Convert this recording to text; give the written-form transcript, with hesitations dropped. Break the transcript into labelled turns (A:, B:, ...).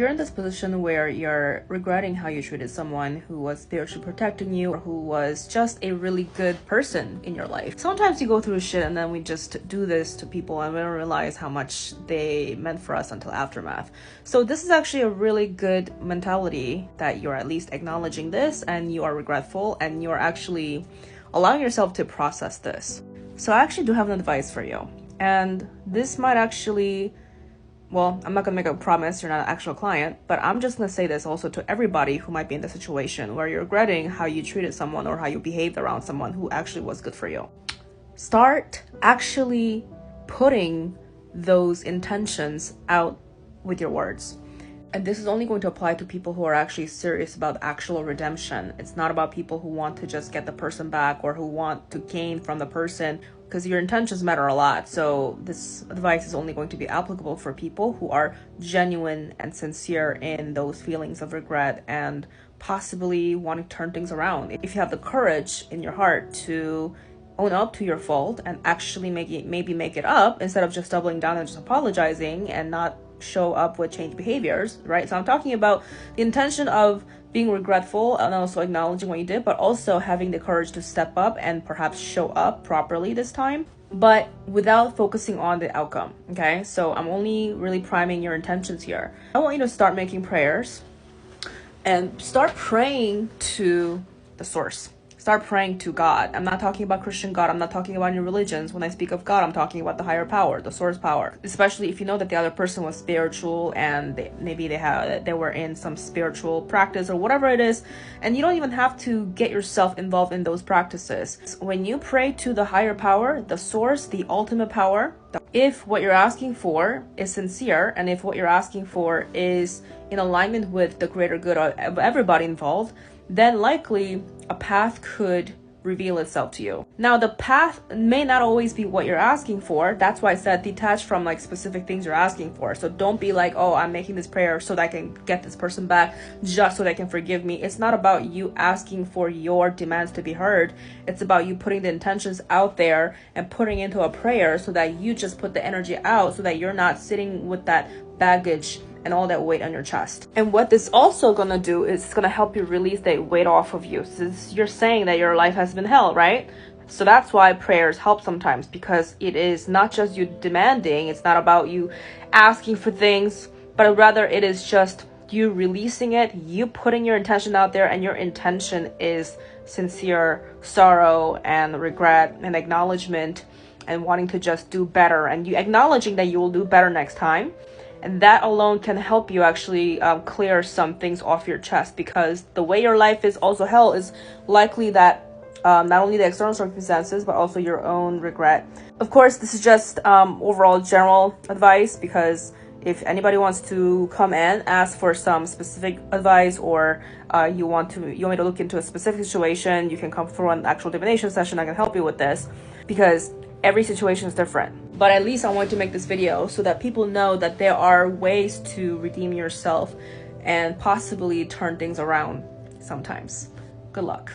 A: You're in this position where you're regretting how you treated someone who was spiritually protecting you or who was just a really good person in your life. Sometimes you go through shit and then we just do this to people and we don't realize how much they meant for us until aftermath. So this is actually a really good mentality that you're at least acknowledging this and you are regretful and you're actually allowing yourself to process this. So I actually do have an advice for you. And this might actually, well, I'm not going to make a promise, you're not an actual client, but I'm just going to say this also to everybody who might be in the situation where you're regretting how you treated someone or how you behaved around someone who actually was good for you. Start actually putting those intentions out with your words. And this is only going to apply to people who are actually serious about actual redemption. It's not about people who want to just get the person back or who want to gain from the person, because your intentions matter a lot. So this advice is only going to be applicable for people who are genuine and sincere in those feelings of regret and possibly wanting to turn things around. If you have the courage in your heart to own up to your fault and actually maybe make it up instead of just doubling down and just apologizing and not show up with change behaviors, right? So I'm talking about the intention of being regretful and also acknowledging what you did, but also having the courage to step up and perhaps show up properly this time, but without focusing on the outcome. Okay, so I'm only really priming your intentions here. I want you to start making prayers and start praying to the source. Start praying to God. I'm not talking about Christian God. I'm not talking about any religions. When I speak of God, I'm talking about the higher power, the source power. Especially if you know that the other person was spiritual and they were in some spiritual practice or whatever it is, and you don't even have to get yourself involved in those practices. When you pray to the higher power, the source, the ultimate power, if what you're asking for is sincere and if what you're asking for is in alignment with the greater good of everybody involved, then likely a path could reveal itself to you. Now, the path may not always be what you're asking for. That's why I said detach from like specific things you're asking for. So don't be like, oh, I'm making this prayer so that I can get this person back just so they can forgive me. It's not about you asking for your demands to be heard. It's about you putting the intentions out there and putting into a prayer so that you just put the energy out so that you're not sitting with that baggage and all that weight on your chest. And what this also gonna do is it's gonna help you release that weight off of you. Since you're saying that your life has been hell, right? So that's why prayers help sometimes, because it is not just you demanding, it's not about you asking for things, but rather it is just you releasing it, you putting your intention out there, and your intention is sincere sorrow and regret and acknowledgement and wanting to just do better, and you acknowledging that you will do better next time. And that alone can help you actually clear some things off your chest, because the way your life is also hell is likely that not only the external circumstances, but also your own regret. Of course, this is just overall general advice, because if anybody wants to come and ask for some specific advice, or you want me to look into a specific situation, you can come through an actual divination session. I can help you with this, because every situation is different. But at least I wanted to make this video so that people know that there are ways to redeem yourself and possibly turn things around sometimes. Good luck.